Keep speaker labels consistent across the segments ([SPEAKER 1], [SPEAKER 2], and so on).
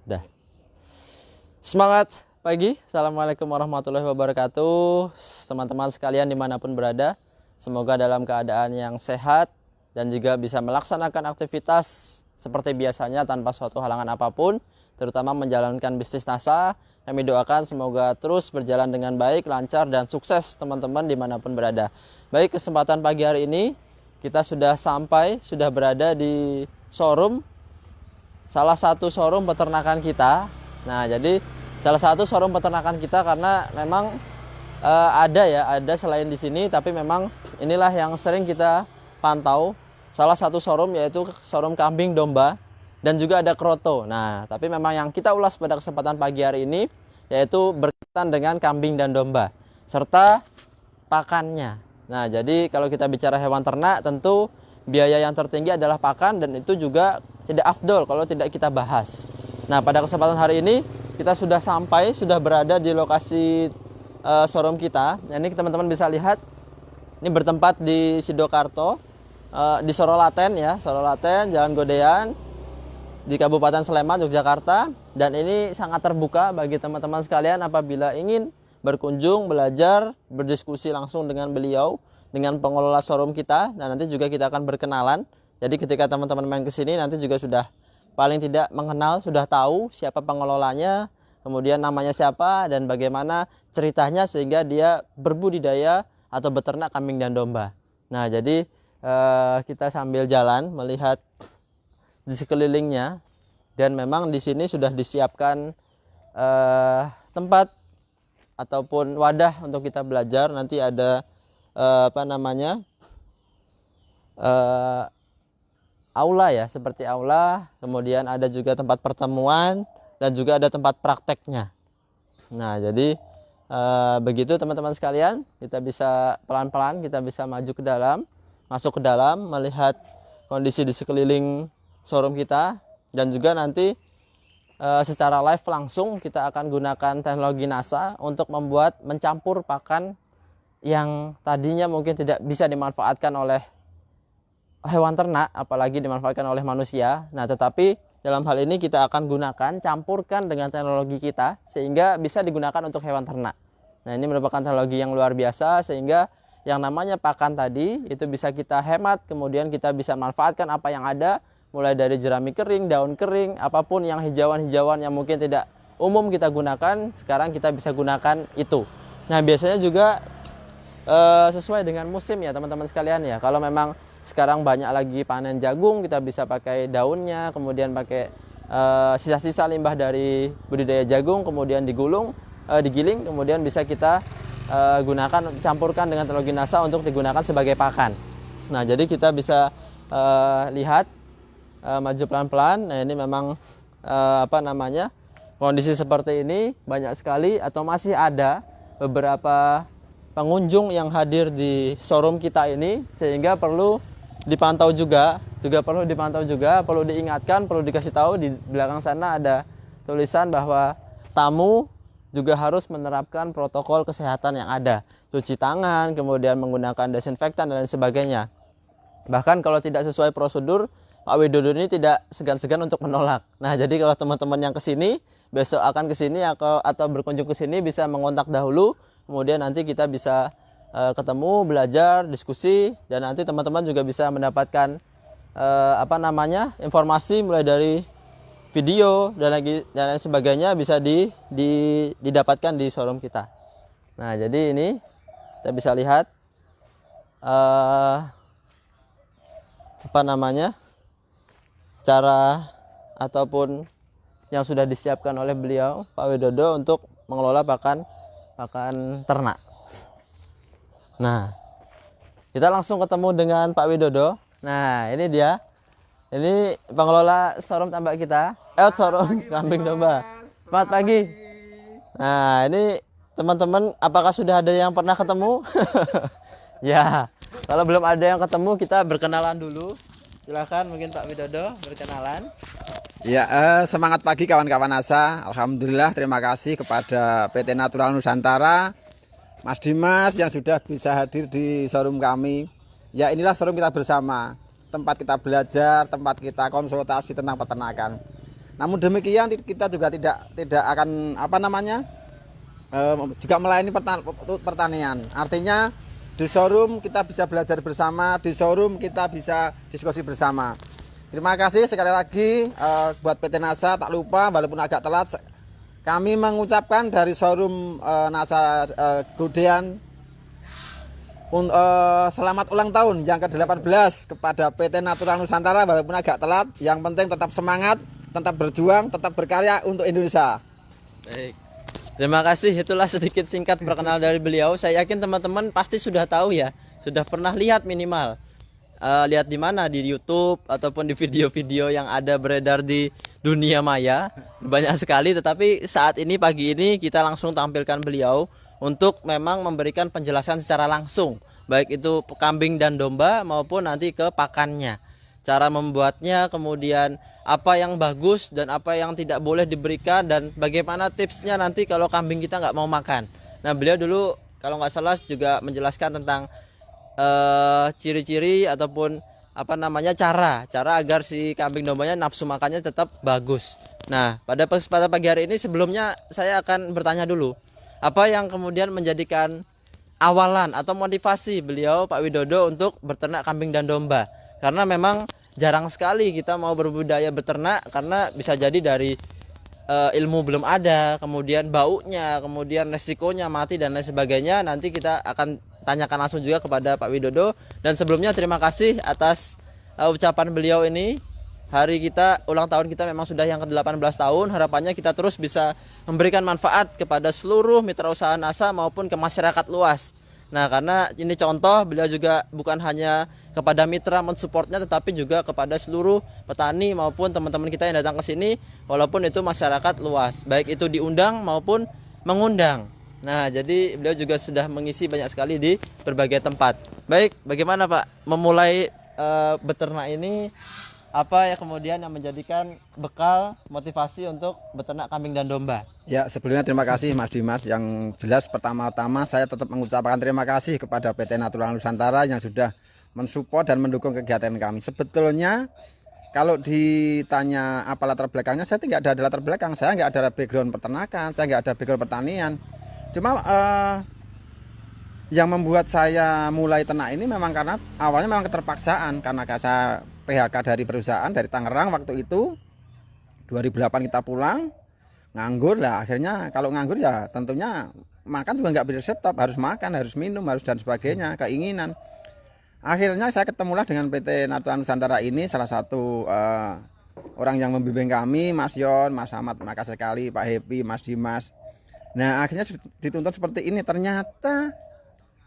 [SPEAKER 1] Dah. Semangat pagi. Assalamualaikum warahmatullahi wabarakatuh. Teman-teman sekalian dimanapun berada, semoga dalam keadaan yang sehat dan juga bisa melaksanakan aktivitas seperti biasanya tanpa suatu halangan apapun, terutama menjalankan bisnis NASA. Kami doakan semoga terus berjalan dengan baik, lancar, dan sukses teman-teman dimanapun berada. Baik, kesempatan pagi hari ini kita sudah berada di showroom, salah satu showroom peternakan kita. Nah, jadi salah satu showroom peternakan kita karena memang ada selain di sini, tapi memang inilah yang sering kita pantau. Salah satu showroom yaitu showroom kambing domba dan juga ada kroto. Nah, tapi memang yang kita ulas pada kesempatan pagi hari ini yaitu berkaitan dengan kambing dan domba serta pakannya. Nah, jadi kalau kita bicara hewan ternak, tentu biaya yang tertinggi adalah pakan, dan itu juga tidak afdol kalau tidak kita bahas. Nah, pada kesempatan hari ini kita sudah berada di lokasi showroom kita. Nah, ini teman-teman bisa lihat, ini bertempat di Sidokarto, di Sorolaten ya, Sorolaten, Jalan Godean, di Kabupaten Sleman, Yogyakarta. Dan ini sangat terbuka bagi teman-teman sekalian apabila ingin berkunjung, belajar, berdiskusi langsung dengan beliau, dengan pengelola showroom kita. Dan nanti juga kita akan berkenalan. Jadi ketika teman-teman main ke sini nanti juga sudah paling tidak mengenal, sudah tahu siapa pengelolanya, kemudian namanya siapa dan bagaimana ceritanya sehingga dia berbudidaya atau beternak kambing dan domba. Nah, jadi kita sambil jalan melihat di sekelilingnya, dan memang di sini sudah disiapkan tempat ataupun wadah untuk kita belajar. Nanti ada aula ya, seperti aula, kemudian ada juga tempat pertemuan dan juga ada tempat prakteknya. Nah, jadi begitu teman-teman sekalian, kita bisa pelan-pelan kita bisa maju ke dalam, masuk ke dalam, melihat kondisi di sekeliling showroom kita, dan juga nanti secara live langsung kita akan gunakan teknologi NASA untuk mencampur pakan yang tadinya mungkin tidak bisa dimanfaatkan oleh hewan ternak, apalagi dimanfaatkan oleh manusia. Nah, tetapi dalam hal ini kita akan campurkan dengan teknologi kita sehingga bisa digunakan untuk hewan ternak. Nah, ini merupakan teknologi yang luar biasa sehingga yang namanya pakan tadi itu bisa kita hemat, kemudian kita bisa manfaatkan apa yang ada, mulai dari jerami kering, daun kering, apapun yang hijauan-hijauan yang mungkin tidak umum kita gunakan, sekarang kita bisa gunakan itu. Nah, biasanya juga sesuai dengan musim ya teman-teman sekalian ya. Kalau memang sekarang banyak lagi panen jagung, kita bisa pakai daunnya, kemudian pakai sisa-sisa limbah dari budidaya jagung, kemudian digiling, kemudian bisa kita campurkan dengan teknologi NASA untuk digunakan sebagai pakan. Nah, jadi kita bisa lihat maju pelan-pelan. Nah, ini memang kondisi seperti ini banyak sekali atau masih ada beberapa pengunjung yang hadir di showroom kita ini, sehingga perlu dipantau juga, perlu diingatkan, perlu dikasih tahu. Di belakang sana ada tulisan bahwa tamu juga harus menerapkan protokol kesehatan yang ada, cuci tangan, kemudian menggunakan desinfektan dan lain sebagainya. Bahkan kalau tidak sesuai prosedur, Pak Widodo ini tidak segan-segan untuk menolak. Nah, jadi kalau teman-teman yang kesini, besok akan kesini atau berkunjung ke sini, bisa mengontak dahulu, kemudian nanti kita bisa ketemu, belajar, diskusi, dan nanti teman-teman juga bisa mendapatkan informasi mulai dari video dan lain sebagainya bisa didapatkan di showroom kita. Nah, jadi ini kita bisa lihat cara ataupun yang sudah disiapkan oleh beliau Pak Widodo untuk mengelola pakan ternak. Nah, kita langsung ketemu dengan Pak Widodo. Nah, ini dia. Ini pengelola showroom tambak kita. Showroom kambing domba. Selamat pagi. Nah, ini teman-teman, apakah sudah ada yang pernah ketemu? Ya, kalau belum ada yang ketemu, kita berkenalan dulu. Silakan mungkin Pak Widodo berkenalan.
[SPEAKER 2] Ya, semangat pagi kawan-kawan NASA. Alhamdulillah, terima kasih kepada PT Natural Nusantara, Mas Dimas yang sudah bisa hadir di showroom kami. Ya, inilah showroom kita bersama, tempat kita belajar, tempat kita konsultasi tentang peternakan. Namun demikian kita juga tidak akan juga melayani pertanian. Artinya di showroom kita bisa belajar bersama, di showroom kita bisa diskusi bersama. Terima kasih sekali lagi buat PT NASA. Tak lupa walaupun agak telat, kami mengucapkan dari showroom NASA Gudean selamat ulang tahun yang ke-18 kepada PT Natural Nusantara. Walaupun agak telat, yang penting tetap semangat, tetap berjuang, tetap berkarya untuk Indonesia.
[SPEAKER 1] Baik. Terima kasih, itulah sedikit singkat perkenalan dari beliau. Saya yakin teman-teman pasti sudah tahu ya, sudah pernah lihat minimal. Lihat di mana, di YouTube ataupun di video-video yang ada beredar di dunia maya. Banyak sekali, tetapi saat ini pagi ini kita langsung tampilkan beliau untuk memang memberikan penjelasan secara langsung, baik itu kambing dan domba maupun nanti ke pakannya. Cara membuatnya, kemudian apa yang bagus dan apa yang tidak boleh diberikan, dan bagaimana tipsnya nanti kalau kambing kita nggak mau makan. Nah, beliau dulu kalau nggak salah juga menjelaskan tentang ciri-ciri ataupun cara agar si kambing dombanya nafsu makannya tetap bagus. Nah, pada pagi hari ini sebelumnya saya akan bertanya dulu, apa yang kemudian menjadikan awalan atau motivasi beliau Pak Widodo untuk beternak kambing dan domba? Karena memang jarang sekali kita mau berbudaya beternak, karena bisa jadi dari ilmu belum ada, kemudian baunya, kemudian resikonya mati dan lain sebagainya. Nanti kita akan tanyakan langsung juga kepada Pak Widodo. Dan sebelumnya terima kasih atas ucapan beliau ini. Hari kita, ulang tahun kita memang sudah yang ke-18 tahun. Harapannya kita terus bisa memberikan manfaat kepada seluruh mitra usaha NASA maupun ke masyarakat luas. Nah, karena ini contoh, beliau juga bukan hanya kepada mitra mensupportnya, tetapi juga kepada seluruh petani maupun teman-teman kita yang datang ke sini, walaupun itu masyarakat luas, baik itu diundang maupun mengundang. Nah, jadi beliau juga sudah mengisi banyak sekali di berbagai tempat. Baik, bagaimana Pak memulai beternak ini? Apa ya kemudian yang menjadikan bekal motivasi untuk beternak kambing dan domba?
[SPEAKER 2] Ya, sebelumnya terima kasih Mas Dimas. Yang jelas pertama-tama saya tetap mengucapkan terima kasih kepada PT Natural Nusantara yang sudah mensupport dan mendukung kegiatan kami. Sebetulnya kalau ditanya apa latar belakangnya, saya tidak ada latar belakang. Saya nggak ada background peternakan, saya nggak ada background pertanian. Cuma yang membuat saya mulai ternak ini memang karena awalnya memang keterpaksaan, karena saya PHK dari perusahaan dari Tangerang waktu itu 2008 kita pulang nganggur lah. Akhirnya kalau nganggur ya tentunya makan juga nggak bisa stop, harus makan, harus minum, harus dan sebagainya, keinginan. Akhirnya saya ketemulah dengan PT Natural Nusantara ini, salah satu orang yang membimbing kami, Mas Yon, Mas Ahmad, makasih sekali, Pak Happy, Mas Dimas. Nah, akhirnya dituntut seperti ini. Ternyata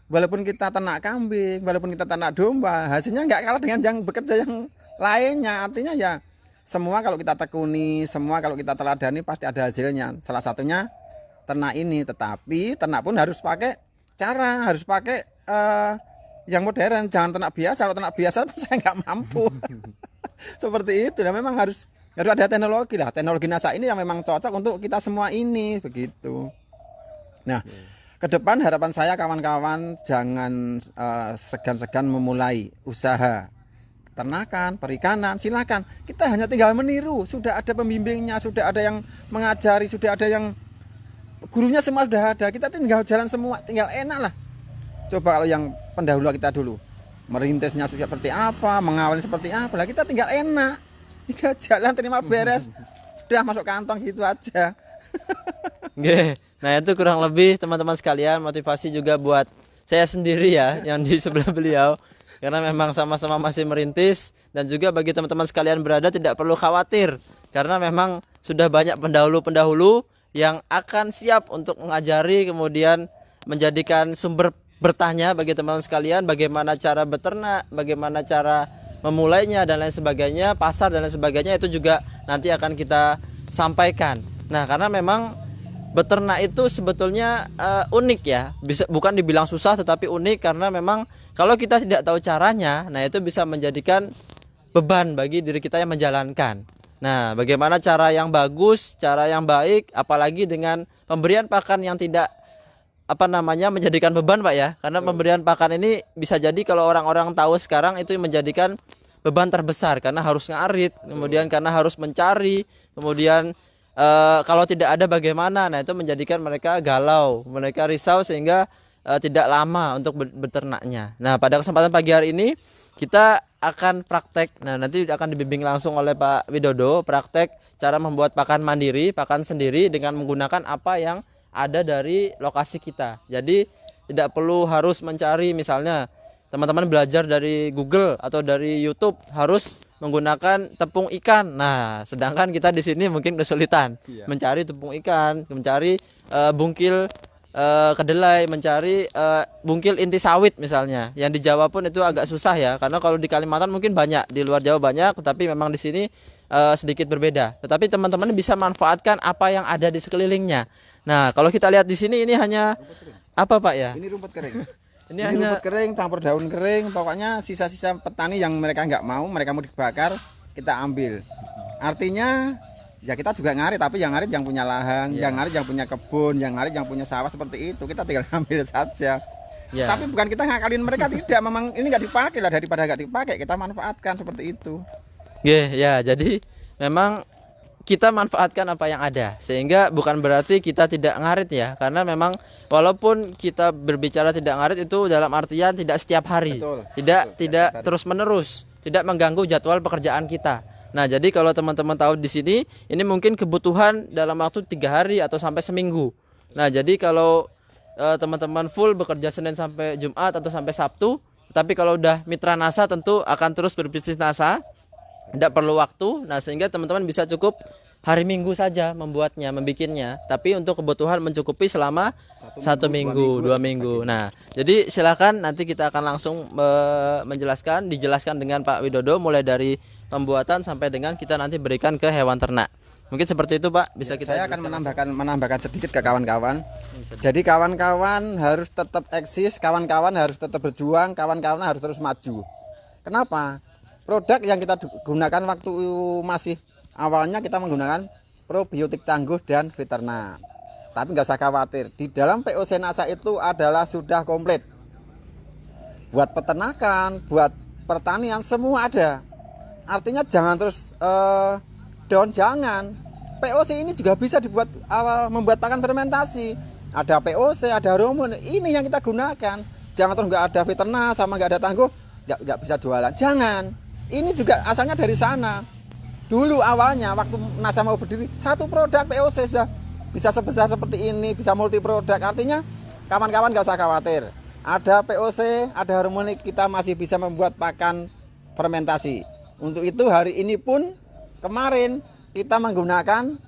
[SPEAKER 2] walaupun kita ternak kambing, walaupun kita ternak domba, hasilnya nggak kalah dengan yang bekerja yang lainnya. Artinya ya semua kalau kita tekuni, semua kalau kita teladani pasti ada hasilnya. Salah satunya ternak ini. Tetapi ternak pun harus pakai cara, harus pakai yang modern. Jangan ternak biasa. Kalau ternak biasa saya nggak mampu. Seperti itu. Dan memang harus ada teknologi lah. Teknologi NASA ini yang memang cocok untuk kita semua ini, begitu. Nah, ke depan harapan saya kawan-kawan jangan segan-segan memulai usaha ternakan, perikanan, silakan. Kita hanya tinggal meniru, sudah ada pembimbingnya, sudah ada yang mengajari, sudah ada yang gurunya, semua sudah ada. Kita tinggal jalan semua, tinggal enak lah. Coba kalau yang pendahulu kita dulu, merintisnya seperti apa, mengawali seperti apa, lah kita tinggal enak. Tinggal jalan, terima beres, udah masuk kantong gitu aja.
[SPEAKER 1] Oke. Nah, itu kurang lebih teman-teman sekalian motivasi juga buat saya sendiri ya yang di sebelah beliau, karena memang sama-sama masih merintis. Dan juga bagi teman-teman sekalian berada tidak perlu khawatir, karena memang sudah banyak pendahulu-pendahulu yang akan siap untuk mengajari, kemudian menjadikan sumber bertanya bagi teman-teman sekalian, bagaimana cara beternak, bagaimana cara memulainya dan lain sebagainya, pasar dan lain sebagainya, itu juga nanti akan kita sampaikan. Nah, karena memang beternak itu sebetulnya unik ya, bukan dibilang susah tetapi unik, karena memang kalau kita tidak tahu caranya, nah itu bisa menjadikan beban bagi diri kita yang menjalankan. Nah, bagaimana cara yang bagus, cara yang baik, apalagi dengan pemberian pakan yang tidak menjadikan beban Pak ya, karena pemberian pakan ini bisa jadi kalau orang-orang tahu sekarang itu menjadikan beban terbesar karena harus ngarit, kemudian karena harus mencari, kemudian kalau tidak ada bagaimana. Nah, itu menjadikan mereka galau, mereka risau sehingga tidak lama untuk beternaknya. Nah, pada kesempatan pagi hari ini kita akan praktek. Nah, nanti akan dibimbing langsung oleh Pak Widodo praktek cara membuat pakan mandiri, pakan sendiri dengan menggunakan apa yang ada dari lokasi kita. Jadi tidak perlu harus mencari, misalnya teman-teman belajar dari Google atau dari YouTube harus menggunakan tepung ikan. Nah, sedangkan kita di sini mungkin kesulitan mencari tepung ikan, mencari bungkil kedelai, mencari bungkil inti sawit misalnya. Yang di Jawa pun itu agak susah ya, karena kalau di Kalimantan mungkin banyak, di luar Jawa banyak, tetapi memang di sini sedikit berbeda. Tetapi teman-teman bisa manfaatkan apa yang ada di sekelilingnya. Nah, kalau kita lihat di sini ini hanya apa Pak ya?
[SPEAKER 2] Ini rumput kering.
[SPEAKER 1] Ini
[SPEAKER 2] Ini
[SPEAKER 1] hanya
[SPEAKER 2] rumput kering campur daun kering, pokoknya sisa-sisa petani yang mereka nggak mau, mereka mau dibakar, kita ambil. Artinya ya kita juga ngarit, tapi yang ngarit yang punya lahan, yang ngarit yang punya kebun, yang ngarit yang punya sawah seperti itu, kita tinggal ambil saja.
[SPEAKER 1] ya.
[SPEAKER 2] Tapi bukan kita ngakalin mereka, tidak, memang ini nggak dipakai lah, daripada nggak dipakai kita manfaatkan seperti itu.
[SPEAKER 1] Ya, jadi memang kita manfaatkan apa yang ada, sehingga bukan berarti kita tidak ngarit ya, karena memang walaupun kita berbicara tidak ngarit itu dalam artian tidak setiap hari,
[SPEAKER 2] Betul,
[SPEAKER 1] tidak terus menerus, tidak mengganggu jadwal pekerjaan kita. Nah, jadi kalau teman-teman tahu di sini, ini mungkin kebutuhan dalam waktu 3 hari atau sampai seminggu. Nah, jadi kalau teman-teman full bekerja Senin sampai Jumat atau sampai Sabtu, tapi kalau udah mitra NASA tentu akan terus berbisnis NASA, tidak perlu waktu. Nah, sehingga teman-teman bisa cukup hari Minggu saja membikinnya. Tapi untuk kebutuhan mencukupi selama 1 minggu, 2 minggu. Nah, jadi silakan nanti kita akan langsung dijelaskan dengan Pak Widodo mulai dari pembuatan sampai dengan kita nanti berikan ke hewan ternak. Mungkin seperti itu Pak. Bisa kita.
[SPEAKER 2] Saya akan menambahkan sedikit ke kawan-kawan. Jadi kawan-kawan harus tetap eksis, kawan-kawan harus tetap berjuang, kawan-kawan harus terus maju. Kenapa? Produk yang kita gunakan waktu masih awalnya kita menggunakan probiotik tangguh dan veternak. Tapi nggak usah khawatir, di dalam POC NASA itu adalah sudah komplit. Buat peternakan, buat pertanian semua ada. Artinya jangan terus down, jangan. POC ini juga bisa dibuat membuat pakan fermentasi. Ada POC, ada hormon. Ini yang kita gunakan. Jangan terus nggak ada veternak sama nggak ada tangguh, nggak bisa jualan. Jangan. Ini juga asalnya dari sana. Dulu awalnya waktu NASA mau berdiri, satu produk POC sudah bisa sebesar seperti ini, bisa multi produk. Artinya kawan-kawan nggak usah khawatir. Ada POC, ada harmonik, kita masih bisa membuat pakan fermentasi. Untuk itu hari ini pun kemarin kita menggunakan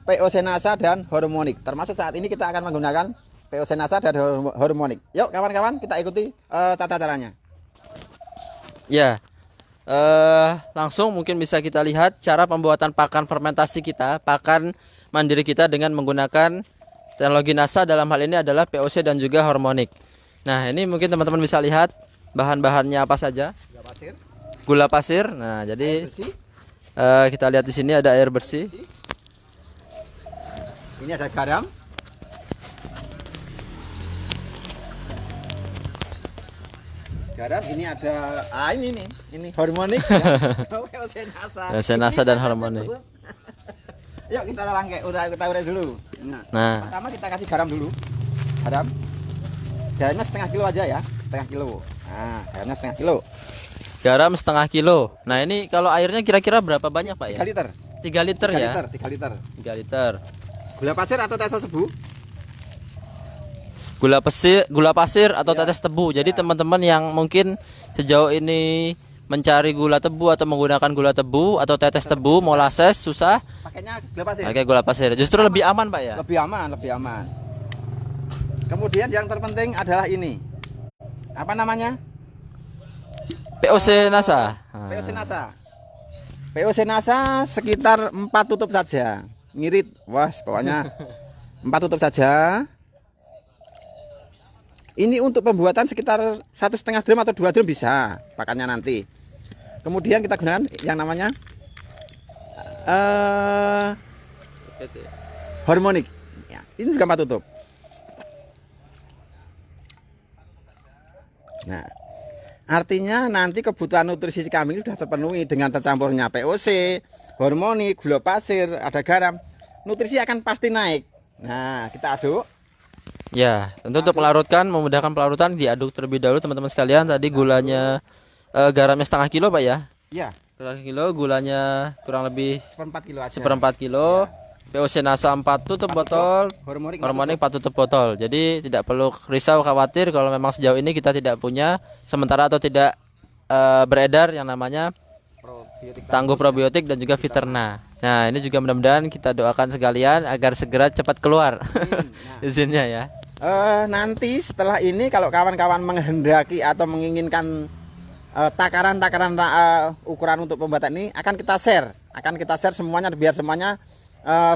[SPEAKER 2] POC NASA dan harmonik. Termasuk saat ini kita akan menggunakan POC NASA dan harmonik. Yuk kawan-kawan kita ikuti tata caranya.
[SPEAKER 1] Ya. Langsung mungkin bisa kita lihat cara pembuatan pakan fermentasi kita, pakan mandiri kita dengan menggunakan teknologi NASA. Dalam hal ini adalah POC dan juga harmonik. Nah, ini mungkin teman-teman bisa lihat bahan-bahannya apa saja. Gula pasir. Nah, jadi kita lihat di sini ada air bersih.
[SPEAKER 2] Ini ada garam. Garam, ini ada ini harmonik ya. POC NASA.
[SPEAKER 1] POC NASA dan harmonik.
[SPEAKER 2] Yuk kita rangkai, kita urai dulu.
[SPEAKER 1] Nah,
[SPEAKER 2] pertama kita kasih garam dulu. Garamnya setengah kilo aja ya, setengah kilo. Nah, garamnya setengah kilo.
[SPEAKER 1] Garam setengah kilo. Nah, ini kalau airnya kira-kira berapa banyak Pak ya?
[SPEAKER 2] 3 liter.
[SPEAKER 1] 3 liter ya?
[SPEAKER 2] 3 liter.
[SPEAKER 1] 3 liter.
[SPEAKER 2] Gula pasir atau tetes tebu?
[SPEAKER 1] Gula pasir atau tetes tebu. Jadi teman-teman yang mungkin sejauh ini mencari gula tebu atau menggunakan gula tebu atau tetes tebu, molasses susah,
[SPEAKER 2] Pakainya gula pasir.
[SPEAKER 1] pakai gula pasir. Justru lebih aman Pak ya?
[SPEAKER 2] Lebih aman. Kemudian yang terpenting adalah ini. Apa namanya?
[SPEAKER 1] POC NASA.
[SPEAKER 2] POC NASA. POC NASA sekitar 4 tutup saja. Ngirit. Wah, pokoknya 4 tutup saja. Ini untuk pembuatan sekitar 1,5 drum atau 2 drum bisa pakannya nanti. Kemudian kita gunakan yang namanya harmonik. Ya, ini juga 4 tutup. Nah, Artinya nanti kebutuhan nutrisi kami ini sudah terpenuhi dengan tercampurnya POC, hormoni, gula pasir, ada garam. Nutrisi akan pasti naik. Nah, kita aduk.
[SPEAKER 1] Ya, tentu untuk melarutkan, memudahkan pelarutan diaduk terlebih dahulu teman-teman sekalian. Tadi gulanya garamnya setengah kilo Pak ya.
[SPEAKER 2] Ya,
[SPEAKER 1] Setengah kilo, gulanya kurang lebih
[SPEAKER 2] 1/4 kilo aja.
[SPEAKER 1] seperempat kilo. POC Nasa 4 tutup botol,
[SPEAKER 2] Hormonik
[SPEAKER 1] hormonik 4 tutup botol. Jadi tidak perlu risau khawatir kalau memang sejauh ini kita tidak punya sementara atau tidak beredar yang namanya
[SPEAKER 2] probiotik.
[SPEAKER 1] Tangguh Probiotik dan juga Viterna. Nah, ini juga mudah-mudahan kita doakan sekalian agar segera cepat keluar izinnya ya.
[SPEAKER 2] Nanti setelah ini kalau kawan-kawan menghendaki atau menginginkan takaran-takaran ukuran untuk pembuatan ini akan kita share semuanya biar semuanya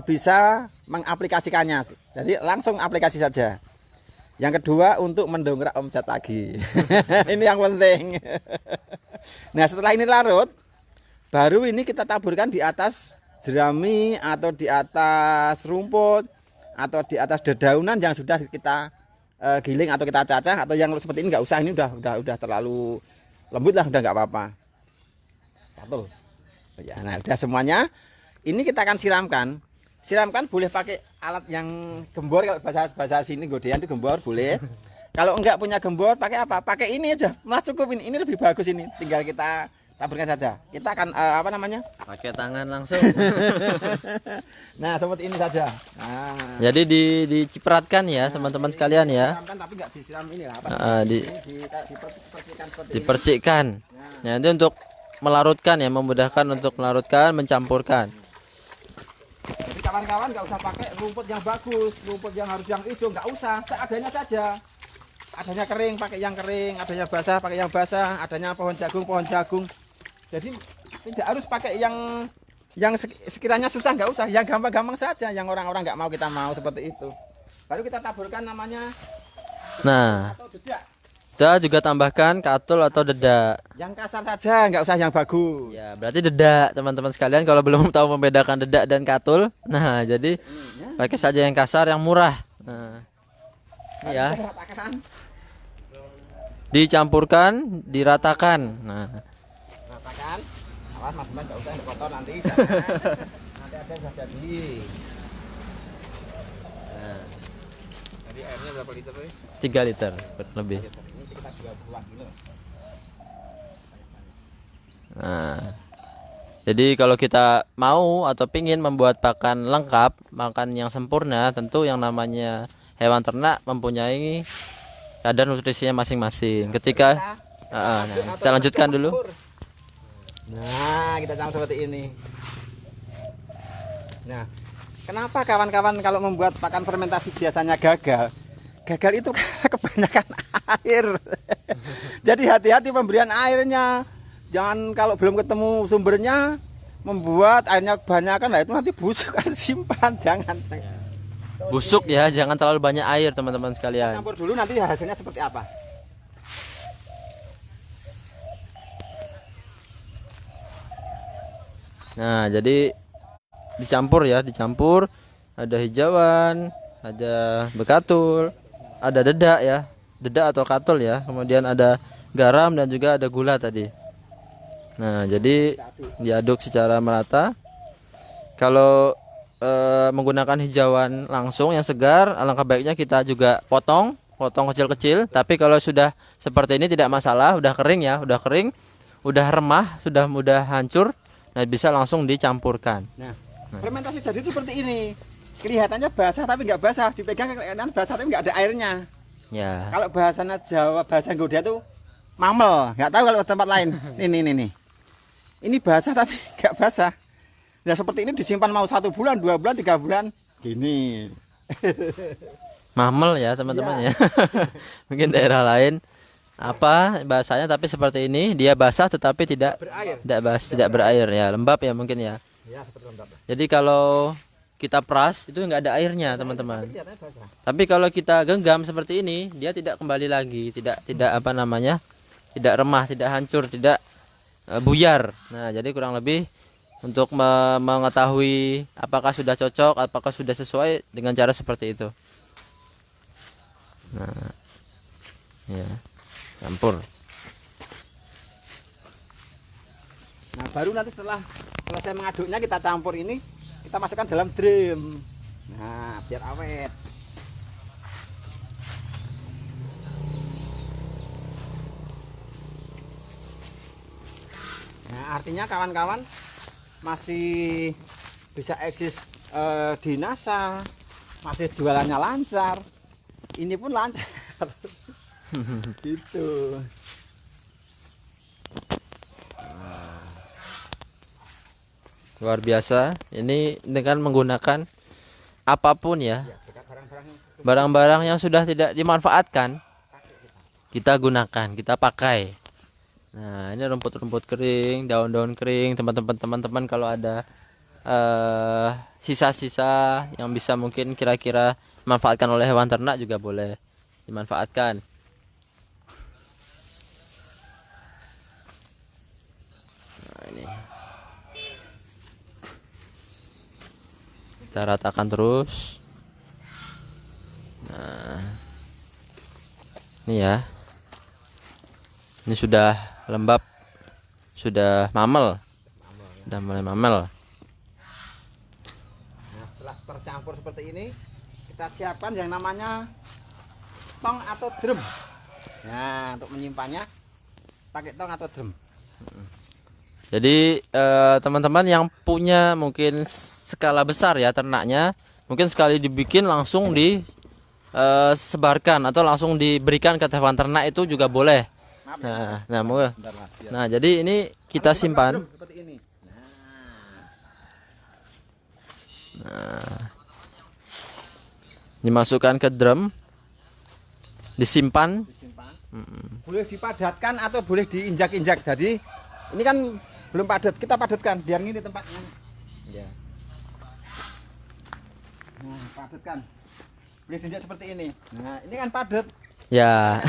[SPEAKER 2] bisa mengaplikasikannya. Jadi langsung aplikasi saja. Yang kedua untuk mendongkrak omset lagi. Ini yang penting. Nah, setelah ini larut, baru ini kita taburkan di atas jerami atau di atas rumput atau di atas dedaunan yang sudah kita giling atau kita cacah, atau yang seperti ini nggak usah, ini udah terlalu lembut lah, udah nggak apa-apa. Betul. Ya, nah udah semuanya. Ini kita akan siramkan boleh pakai alat yang gembor, kalau bahasa sini godean itu gembor boleh. Kalau enggak punya gembor pakai apa? Pakai ini aja, malah cukup ini lebih bagus ini. Tinggal kita taburkan saja. Kita akan apa namanya?
[SPEAKER 1] Pakai tangan langsung.
[SPEAKER 2] Nah, seperti ini saja. Nah,
[SPEAKER 1] Jadi dicipratkan ya teman-teman sekalian ya.
[SPEAKER 2] disiramkan tapi enggak disiram ini lah. Dipercikan seperti ini.
[SPEAKER 1] Dipercikkan. Nah, itu untuk melarutkan ya, memudahkan untuk melarutkan, mencampurkan.
[SPEAKER 2] Jadi kawan-kawan nggak usah pakai rumput yang bagus, rumput yang harus yang hijau, nggak usah, seadanya saja. Adanya kering pakai yang kering, adanya basah pakai yang basah, adanya pohon jagung. Jadi tidak harus pakai yang sekiranya susah, nggak usah, yang gampang-gampang saja, yang orang-orang nggak mau kita mau seperti itu. Baru kita taburkan namanya
[SPEAKER 1] Nah,
[SPEAKER 2] atau dedak.
[SPEAKER 1] kita juga tambahkan katul atau dedak.
[SPEAKER 2] Yang kasar saja, nggak usah yang bagus.
[SPEAKER 1] Ya, berarti dedak teman-teman sekalian kalau belum tahu membedakan dedak dan katul. Nah, jadi pakai saja yang kasar, yang murah. Nah, ini ya.
[SPEAKER 2] Kita ratakan.
[SPEAKER 1] Dicampurkan, diratakan. Nah,
[SPEAKER 2] Ratakan. Awas Mas Bang, nggak usah yang kotor nanti. Jangan. Nanti ada yang sudah jadi. Jadi airnya berapa liter tuh?
[SPEAKER 1] 3 liter lebih.
[SPEAKER 2] Ini sekitar 2 kilo.
[SPEAKER 1] Nah, jadi kalau kita mau atau pingin membuat pakan lengkap, makan yang sempurna, tentu yang namanya hewan ternak mempunyai kadar nutrisinya masing-masing. Ketika nah, kita lanjutkan dulu.
[SPEAKER 2] Nah, kita campur seperti ini. Nah, kenapa kawan-kawan kalau membuat pakan fermentasi biasanya gagal? Gagal itu karena kebanyakan air. Jadi hati-hati pemberian airnya. Jangan kalau belum ketemu sumbernya membuat airnya kebanyakan, lah itu nanti busuk, kan simpan, jangan.
[SPEAKER 1] Busuk ya, jangan terlalu banyak air teman-teman sekalian.
[SPEAKER 2] Campur dulu nanti hasilnya seperti apa.
[SPEAKER 1] Nah, jadi dicampur ya, dicampur. Ada hijauan, ada bekatul, ada dedak ya, dedak atau katul ya. Kemudian ada garam dan juga ada gula tadi. Nah, jadi diaduk secara merata. Kalau menggunakan hijauan langsung yang segar, alangkah baiknya kita juga potong kecil-kecil. Tapi kalau sudah seperti ini tidak masalah, udah kering ya, udah kering, udah remah, sudah mudah hancur. Nah, bisa langsung dicampurkan.
[SPEAKER 2] Nah, fermentasi jadi seperti ini. Kelihatannya basah tapi nggak basah, dipegang kelihatan basah tapi nggak ada airnya.
[SPEAKER 1] Ya.
[SPEAKER 2] Kalau bahasanya Jawa, bahasa Godia tuh mamel, nggak tahu kalau tempat lain. Nih. Ini basah tapi nggak basah. Nah seperti ini disimpan mau 1 bulan, 2 bulan, 3 bulan, gini.
[SPEAKER 1] Mamel ya teman-teman ya. Mungkin daerah lain apa bahasanya, tapi seperti ini dia basah tetapi tidak berair ya, lembab ya mungkin ya.
[SPEAKER 2] Ya seperti lembab.
[SPEAKER 1] Jadi kalau kita peras itu nggak ada airnya teman-teman. Tapi kalau kita genggam seperti ini dia tidak kembali lagi, tidak apa namanya, tidak remah, tidak hancur, tidak buyar. Nah, jadi kurang lebih untuk mengetahui apakah sudah cocok, apakah sudah sesuai dengan cara seperti itu. Nah, ya, campur.
[SPEAKER 2] Nah, baru nanti setelah selesai mengaduknya kita campur ini, kita masukkan dalam drum. Nah, biar awet. Nah, artinya kawan-kawan masih bisa eksis di NASA, masih jualannya lancar. Ini pun lancar. Gitu.
[SPEAKER 1] Luar biasa. Ini dengan menggunakan apapun ya, barang-barang yang sudah tidak dimanfaatkan kita gunakan, kita pakai. Nah, ini rumput-rumput kering, daun-daun kering, teman-teman kalau ada sisa-sisa yang bisa mungkin kira-kira dimanfaatkan oleh hewan ternak juga boleh dimanfaatkan. Nah, ini kita ratakan terus. Nah, ini ya, ini sudah lembab, sudah mamel, sudah mulai mamel.
[SPEAKER 2] Nah, setelah tercampur seperti ini, kita siapkan yang namanya tong atau drum. Nah, untuk menyimpannya pakai tong atau drum.
[SPEAKER 1] Jadi teman-teman yang punya mungkin skala besar ya ternaknya, mungkin sekali dibikin langsung disebarkan atau langsung diberikan ke hewan ternak itu juga boleh. Nah, jadi ini kita simpan.
[SPEAKER 2] Seperti ini.
[SPEAKER 1] Nah, dimasukkan ke drum, disimpan.
[SPEAKER 2] Boleh dipadatkan atau boleh diinjak-injak. Jadi ini kan belum padat, kita padatkan biar ini tempatnya.
[SPEAKER 1] Ya.
[SPEAKER 2] Nah, padatkan. Boleh diinjak seperti ini. Nah, ini kan padat.
[SPEAKER 1] Ya.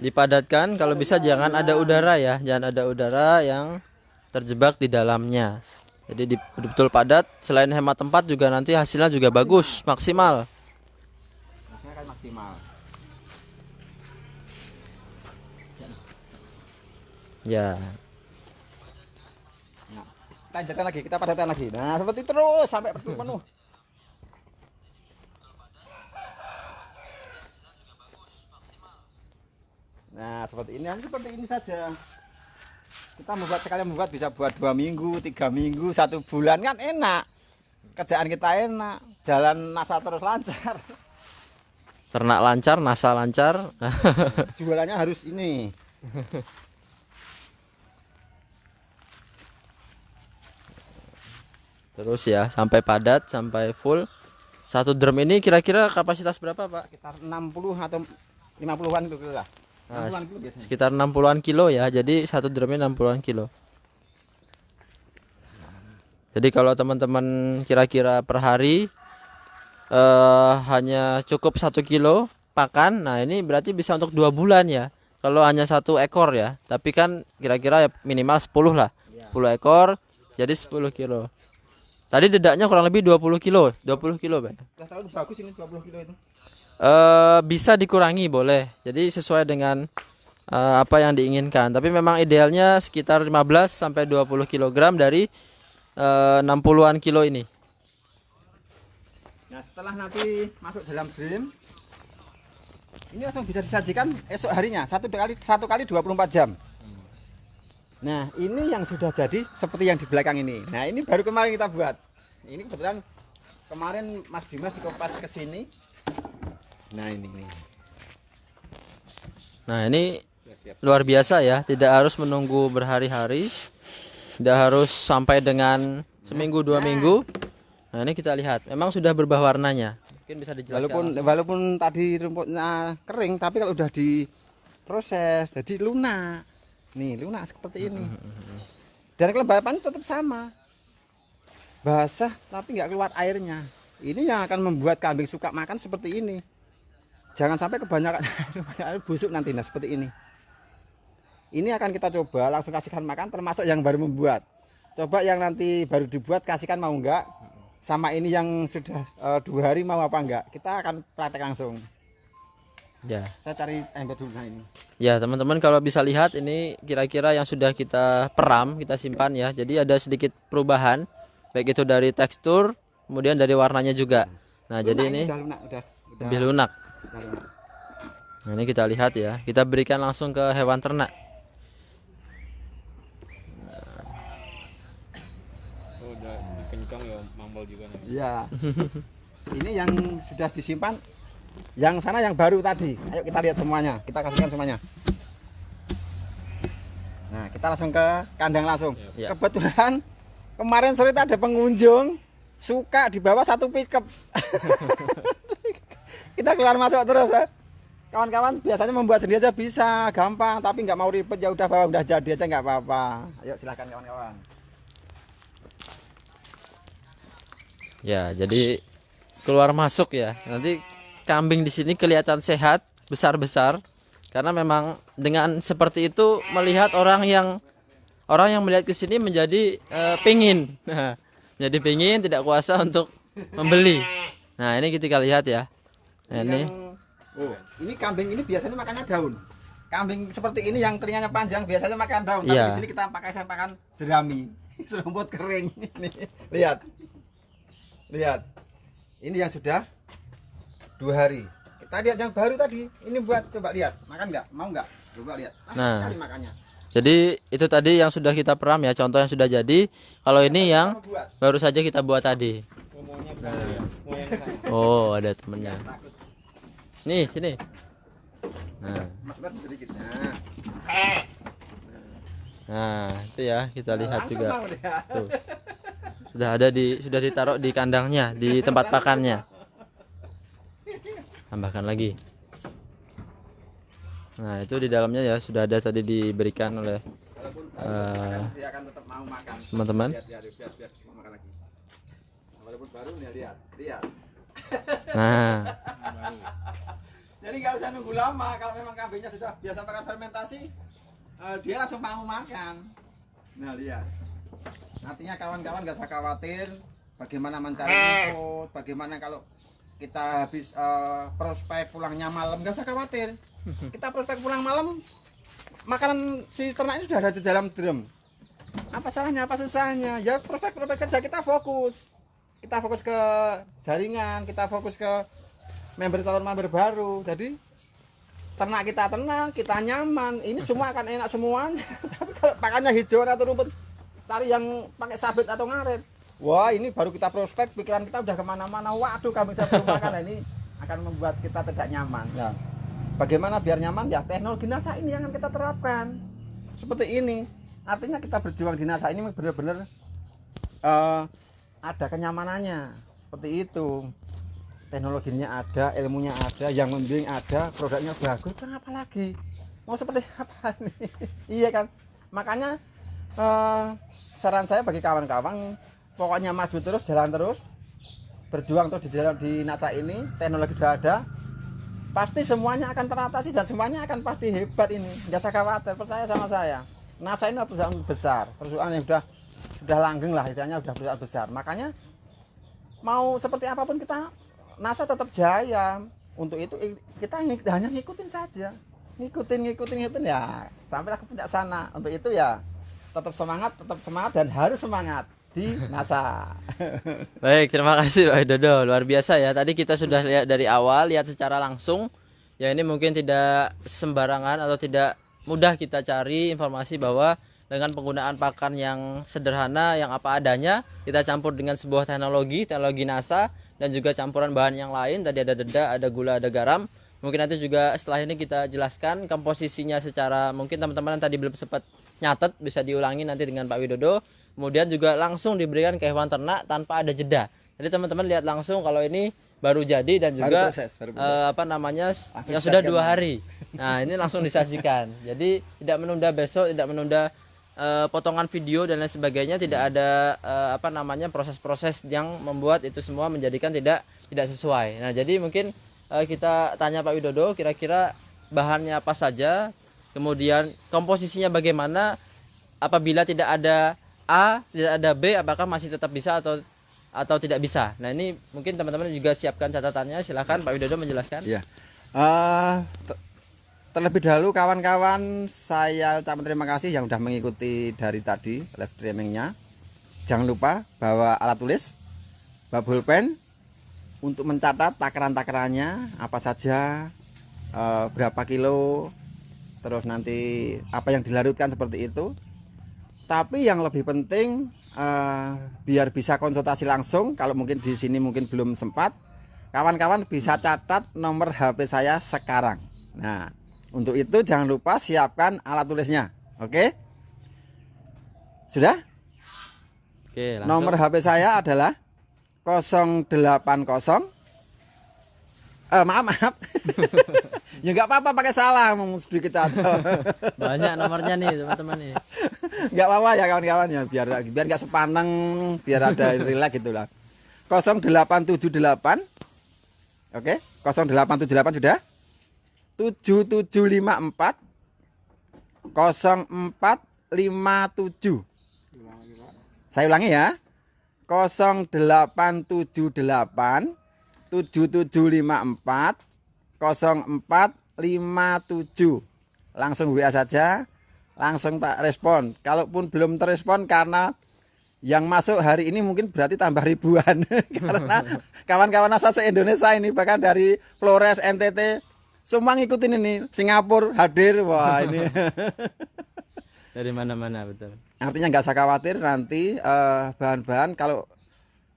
[SPEAKER 1] Dipadatkan, kalau bisa jangan ada udara ya, jangan ada udara yang terjebak di dalamnya. Jadi betul-betul padat, selain hemat tempat juga nanti hasilnya juga bagus, maksimal.
[SPEAKER 2] Hasilnya kan maksimal.
[SPEAKER 1] Ya.
[SPEAKER 2] Nah, kita injakkan lagi, kita padatkan lagi. Nah, seperti terus sampai penuh. Nah, seperti ini saja. Kita membuat bisa buat 2 minggu, 3 minggu, 1 bulan kan enak. Kerjaan kita enak, jalan NASA terus lancar.
[SPEAKER 1] Ternak lancar, NASA lancar.
[SPEAKER 2] Jualannya harus ini.
[SPEAKER 1] Terus ya, sampai padat, sampai full. Satu drum ini kira-kira kapasitas berapa, Pak?
[SPEAKER 2] Sekitar 60 atau 50-an kilo lah.
[SPEAKER 1] Nah,
[SPEAKER 2] 60-an kilo biasanya.
[SPEAKER 1] sekitar 60-an kilo ya. Jadi satu drumnya 60-an kilo. Jadi kalau teman-teman kira-kira per hari hanya cukup 1 kilo pakan, nah ini berarti bisa untuk 2 bulan ya. Kalau hanya 1 ekor ya. Tapi kan kira-kira ya minimal 10 lah. 10 ekor jadi 10 kilo. Tadi dedaknya kurang lebih 20 kilo. 20 kilo, Pak.
[SPEAKER 2] Udah terlalu bagus ini 20 kilo itu.
[SPEAKER 1] Bisa dikurangi boleh. Jadi sesuai dengan apa yang diinginkan. Tapi memang idealnya sekitar 15 sampai 20 kg dari 60-an kilo ini.
[SPEAKER 2] Nah, setelah nanti masuk dalam drum, ini langsung bisa disajikan esok harinya, satu kali 24 jam. Nah, ini yang sudah jadi seperti yang di belakang ini. Nah, ini baru kemarin kita buat. Ini kebetulan kemarin Mas Dimas di Kompas ke sini. Nah, ini.
[SPEAKER 1] Nah, ini luar biasa ya, tidak harus menunggu berhari-hari. Tidak harus sampai dengan seminggu 2 minggu. Nah, ini kita lihat, memang sudah berubah warnanya. Mungkin bisa dijelaskan.
[SPEAKER 2] Walaupun tadi rumputnya kering, tapi kalau udah diproses jadi lunak. Nih, lunak seperti ini. Dan kelembapan tetap sama. Basah tapi nggak keluar airnya. Ini yang akan membuat kambing suka makan seperti ini. Jangan sampai kebanyakan busuk nanti. Nah, seperti ini. Ini akan kita coba langsung kasihkan makan, termasuk yang baru membuat. Coba yang nanti baru dibuat kasihkan mau enggak, sama ini yang sudah 2 hari mau apa enggak. Kita akan praktek langsung.
[SPEAKER 1] Ya.
[SPEAKER 2] Saya cari ember dulu. Nah ini.
[SPEAKER 1] Ya, teman-teman kalau bisa lihat ini kira-kira yang sudah kita peram, kita simpan ya. Jadi ada sedikit perubahan baik itu dari tekstur, kemudian dari warnanya juga. Nah, jadi ini
[SPEAKER 2] Udah lunak, udah
[SPEAKER 1] lebih lunak.
[SPEAKER 2] lunak.
[SPEAKER 1] Nah, ini kita lihat ya. Kita berikan langsung ke hewan ternak.
[SPEAKER 3] Oh, udah kencang ya, mambal juga nih.
[SPEAKER 2] Iya. Ini yang sudah disimpan. Yang sana yang baru tadi. Ayo kita lihat semuanya. Kita kasihkan semuanya. Nah, kita langsung ke kandang langsung.
[SPEAKER 1] Ya.
[SPEAKER 2] Kebetulan kemarin sore itu ada pengunjung suka di bawah satu pickup. Kita keluar masuk terus ya. Kawan-kawan biasanya membuat sendiri aja bisa, gampang, tapi nggak mau ribet ya udah bawa udah jadi aja nggak apa-apa. Ayo silahkan kawan-kawan.
[SPEAKER 1] Ya, jadi keluar masuk ya. Nanti kambing di sini kelihatan sehat, besar-besar karena memang dengan seperti itu melihat orang yang melihat ke sini menjadi pingin. Nah, menjadi pingin tidak kuasa untuk membeli. Nah, ini kita lihat ya. Nah, ini
[SPEAKER 2] Ini kambing ini biasanya makannya daun. Kambing seperti ini yang telinganya panjang biasanya makan daun. Tapi
[SPEAKER 1] Iya.
[SPEAKER 2] di sini kita pakai pakan jerami, serumput kering. Ini lihat, lihat. Ini yang sudah 2 hari. Kita lihat yang baru tadi. Ini buat coba lihat. Makan nggak? Mau nggak? Coba lihat.
[SPEAKER 1] Nah.
[SPEAKER 2] Sekali makannya.
[SPEAKER 1] jadi itu tadi yang sudah kita peram ya, contoh yang sudah jadi. Kalau ini yang
[SPEAKER 2] Mau buat.
[SPEAKER 1] baru saja kita buat tadi.
[SPEAKER 3] Maunya ke sana ya. Mau yang sana.
[SPEAKER 1] Oh, ada temennya.
[SPEAKER 2] Takut.
[SPEAKER 1] Nih, sini. Nah,
[SPEAKER 2] Mas sedikit.
[SPEAKER 1] nah itu ya kita lihat
[SPEAKER 2] Langsung
[SPEAKER 1] juga.
[SPEAKER 2] mau dia.
[SPEAKER 1] Tuh. Sudah ditaruh di kandangnya, di tempat pakannya. Tambahkan lagi. Nah, itu di dalamnya ya sudah ada tadi diberikan oleh
[SPEAKER 2] Walaupun baru, dia akan tetap mau makan.
[SPEAKER 1] teman-teman.
[SPEAKER 2] Lihat, mau makan lagi. Walaupun baru nih lihat.
[SPEAKER 1] Nah,
[SPEAKER 2] Jadi nggak usah nunggu lama. Kalau memang kambingnya sudah biasa makan fermentasi, dia langsung mau makan. Nah lihat. Artinya kawan-kawan nggak usah khawatir bagaimana mencari info, bagaimana kalau kita habis prospek pulangnya malam, nggak usah khawatir. Kita prospek pulang malam, makanan si ternak ini sudah ada di dalam drum. Apa salahnya, apa susahnya? Ya prospek saja, kita fokus. Kita fokus ke jaringan, kita fokus ke calon member baru. Jadi ternak kita tenang, kita nyaman. Ini semua akan enak semuanya. Tapi kalau pakannya hijau atau rumput, cari yang pakai sabit atau ngaret. Wah, ini baru kita prospek, pikiran kita udah kemana-mana. Waduh, kambing saya belum makan. Nah, ini akan membuat kita tidak nyaman. Ya. Bagaimana biar nyaman? Ya teknologi NASA ini yang akan kita terapkan. Seperti ini. Artinya kita berjuang di NASA ini benar-benar ada kenyamanannya. Seperti itu. Teknologinya ada, ilmunya ada, yang membimbing ada, produknya bagus. Kenapa lagi? Mau seperti apa nih? Iya kan? Makanya saran saya bagi kawan-kawan, pokoknya maju terus, jalan terus, berjuang terus di NASA ini. Teknologi sudah ada, pasti semuanya akan teratasi dan semuanya akan pasti hebat ini. Nggak usah khawatir, percaya sama saya. NASA ini perusahaan besar, perusahaan yang sudah langgeng lah, istilahnya sudah perusahaan besar. Makanya mau seperti apapun kita, NASA tetap jaya. Untuk itu kita hanya ngikutin saja, ngikutin ya sampailah ke puncak sana. Untuk itu ya tetap semangat dan harus semangat di NASA.
[SPEAKER 1] baik, terima kasih Pak Widodo. Luar biasa ya. Tadi kita sudah lihat dari awal, lihat secara langsung. Ya ini mungkin tidak sembarangan atau tidak mudah kita cari informasi bahwa dengan penggunaan pakan yang sederhana, yang apa adanya, kita campur dengan sebuah teknologi NASA dan juga campuran bahan yang lain. Tadi ada deda, ada gula, ada garam. Mungkin nanti juga setelah ini kita jelaskan komposisinya secara mungkin teman-teman yang tadi belum sempat nyatet bisa diulangi nanti dengan Pak Widodo. Kemudian juga langsung diberikan ke hewan ternak tanpa ada jeda. Jadi teman-teman lihat langsung kalau ini baru jadi dan juga
[SPEAKER 2] baru proses. Langsung
[SPEAKER 1] yang sudah 2
[SPEAKER 2] disajikan.
[SPEAKER 1] hari. Nah ini langsung disajikan. Jadi tidak menunda besok, tidak menunda potongan video dan lain sebagainya. Tidak ada proses-proses yang membuat itu semua menjadikan tidak sesuai. Nah jadi mungkin kita tanya Pak Widodo kira-kira bahannya apa saja, kemudian komposisinya bagaimana, apabila tidak ada A, tidak ada B, apakah masih tetap bisa atau tidak bisa. Nah ini mungkin teman-teman juga siapkan catatannya. Silahkan Pak Widodo menjelaskan.
[SPEAKER 2] Iya. te- Terlebih dahulu kawan-kawan, saya ucapkan terima kasih yang sudah mengikuti dari tadi live streamingnya. Jangan lupa bawa alat tulis, bawa pulpen untuk mencatat takaran-takarannya apa saja, berapa kilo, terus nanti apa yang dilarutkan seperti itu. Tapi yang lebih penting biar bisa konsultasi langsung, kalau mungkin di sini mungkin belum sempat, kawan-kawan bisa catat nomor HP saya sekarang. Nah, untuk itu jangan lupa siapkan alat tulisnya. Oke? Sudah?
[SPEAKER 1] Oke, langsung.
[SPEAKER 2] Nomor HP saya adalah 080 maaf. Ya nggak apa-apa pakai salah ngomong sedikit atau.
[SPEAKER 1] Banyak nomornya nih teman-teman nih.
[SPEAKER 2] Nggak apa-apa ya kawan-kawan ya, biar nggak sepaneng, biar ada relax gitulah. 0878. Oke, 0878 sudah? 7754 0457. Saya ulangi ya. 0878 7754 0457. Langsung WA saja, langsung tak respon. Kalaupun belum terrespon karena yang masuk hari ini mungkin berarti tambah ribuan. Karena kawan-kawan NASA se-Indonesia ini, bahkan dari Flores, NTT, semua ngikutin ini. Singapura hadir, wah ini.
[SPEAKER 1] Dari mana-mana betul.
[SPEAKER 2] Artinya nggak usah khawatir nanti bahan-bahan kalau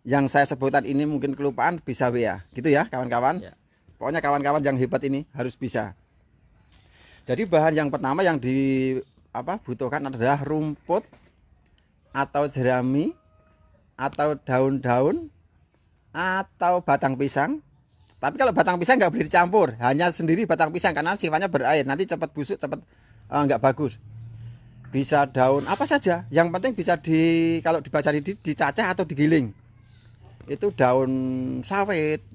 [SPEAKER 2] yang saya sebutkan ini mungkin kelupaan bisa WA, gitu ya kawan-kawan.
[SPEAKER 1] Ya.
[SPEAKER 2] Pokoknya kawan-kawan yang hebat ini harus bisa. Jadi bahan yang pertama yang butuhkan adalah rumput atau jerami atau daun-daun atau batang pisang. Tapi kalau batang pisang nggak boleh dicampur, hanya sendiri batang pisang karena sifatnya berair, nanti cepat busuk, cepat nggak bagus. Bisa daun apa saja, yang penting bisa kalau dibaca dicacah atau digiling. Itu daun sawit,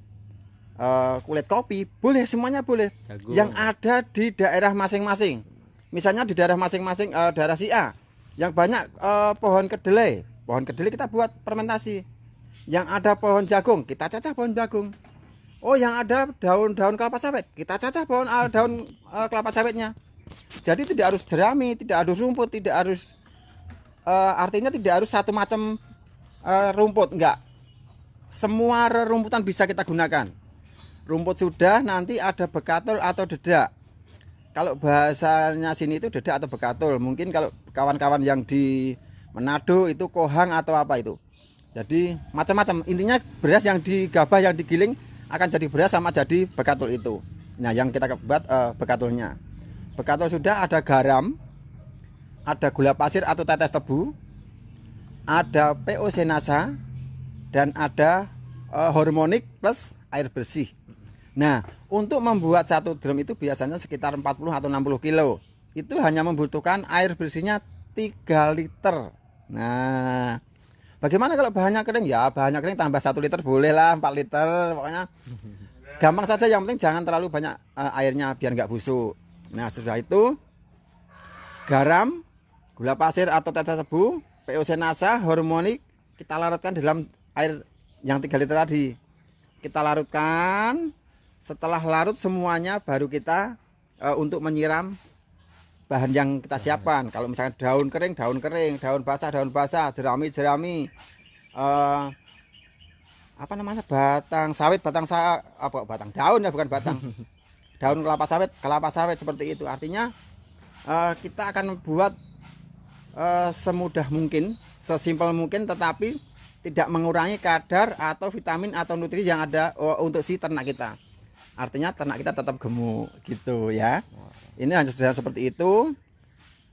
[SPEAKER 2] kulit kopi, boleh, semuanya boleh.
[SPEAKER 1] Jagung.
[SPEAKER 2] Yang ada di daerah masing-masing. Misalnya di daerah masing-masing, daerah si A yang banyak pohon kedelai kita buat fermentasi. Yang ada pohon jagung, kita cacah pohon jagung. Oh, yang ada daun-daun kelapa sawit, kita cacah pohon daun kelapa sawitnya. Jadi tidak harus jerami, tidak harus rumput, tidak harus artinya tidak harus satu macam rumput, enggak. Semua rerumputan bisa kita gunakan. Rumput sudah, nanti ada bekatul atau dedak. Kalau bahasanya sini itu dedak atau bekatul. Mungkin kalau kawan-kawan yang di Manado itu kohang atau apa itu. Jadi macam-macam. Intinya beras yang digabah, yang digiling akan jadi beras sama jadi bekatul itu. Nah, yang kita buat bekatulnya. Bekatul sudah, ada garam, ada gula pasir atau tetes tebu, ada POC nasa, dan ada hormonik plus air bersih. Nah, untuk membuat satu drum itu biasanya sekitar 40 atau 60 kilo. Itu hanya membutuhkan air bersihnya 3 liter. Nah, bagaimana kalau bahannya kering? Ya, bahannya kering tambah 1 liter boleh lah, 4 liter. Pokoknya gampang saja, yang penting jangan terlalu banyak airnya biar nggak busuk. Nah, setelah itu garam, gula pasir atau tetes tebu, POC nasa, hormonik kita larutkan dalam air yang 3 liter tadi. Kita larutkan. Setelah larut semuanya baru kita untuk menyiram bahan yang kita siapkan. Kalau misalnya daun kering, daun basah, jerami, batang sawit, batang daun ya, bukan batang. Daun kelapa sawit seperti itu. Artinya kita akan membuat semudah mungkin, sesimpel mungkin, tetapi tidak mengurangi kadar atau vitamin atau nutrisi yang ada untuk si ternak kita. Artinya ternak kita tetap gemuk gitu ya. Ini hanya sederhana seperti itu.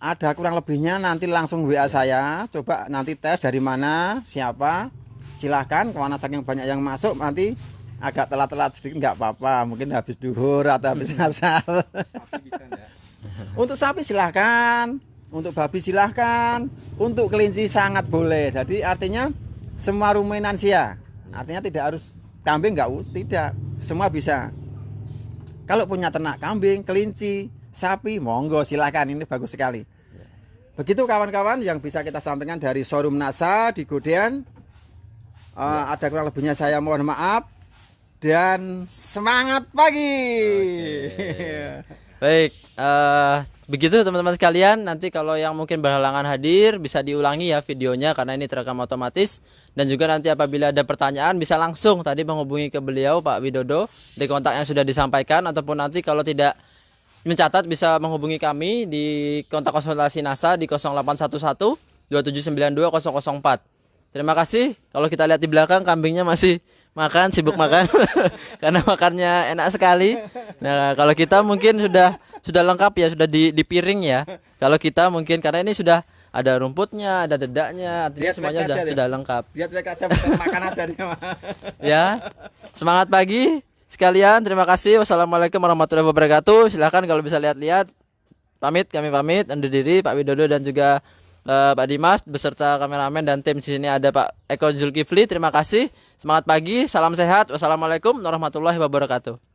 [SPEAKER 2] Ada kurang lebihnya nanti langsung WA saya. Coba nanti tes dari mana, siapa. Silahkan, karena saking banyak yang masuk nanti agak telat-telat sedikit nggak apa-apa. Mungkin habis duhur atau habis asar. Untuk sapi silahkan, untuk babi silahkan, untuk kelinci sangat boleh. Jadi artinya semua ruminansia. Artinya tidak harus kambing, tidak. Semua bisa. Kalau punya ternak kambing, kelinci, sapi, monggo silahkan, ini bagus sekali. Begitu kawan-kawan yang bisa kita sampaikan dari showroom NASA di Godean. Ada kurang lebihnya saya mohon maaf. dan semangat pagi.
[SPEAKER 1] Baik, begitu teman-teman sekalian. Nanti kalau yang mungkin berhalangan hadir bisa diulangi ya videonya karena ini terekam otomatis. Dan juga nanti apabila ada pertanyaan bisa langsung tadi menghubungi ke beliau Pak Widodo di kontak yang sudah disampaikan, ataupun nanti kalau tidak mencatat bisa menghubungi kami di kontak konsultasi NASA di 0811 2792 004. Terima kasih. Kalau kita lihat di belakang kambingnya masih makan, sibuk makan karena makannya enak sekali. Nah, kalau kita mungkin sudah lengkap ya, sudah di piring ya. Kalau kita mungkin karena ini sudah ada rumputnya, ada dedaknya, artinya
[SPEAKER 2] Lihat
[SPEAKER 1] semuanya
[SPEAKER 2] aja
[SPEAKER 1] sudah lengkap.
[SPEAKER 2] Lihat aja bukan makan aja dia.
[SPEAKER 1] Ya. Semangat pagi sekalian. Terima kasih. Wassalamualaikum warahmatullahi wabarakatuh. Silakan kalau bisa lihat-lihat. Kami pamit undur diri, Pak Widodo dan juga Pak Dimas beserta kameramen dan tim di sini ada Pak Eko Zulkifli. Terima kasih. Semangat pagi, salam sehat. Wassalamualaikum warahmatullahi wabarakatuh.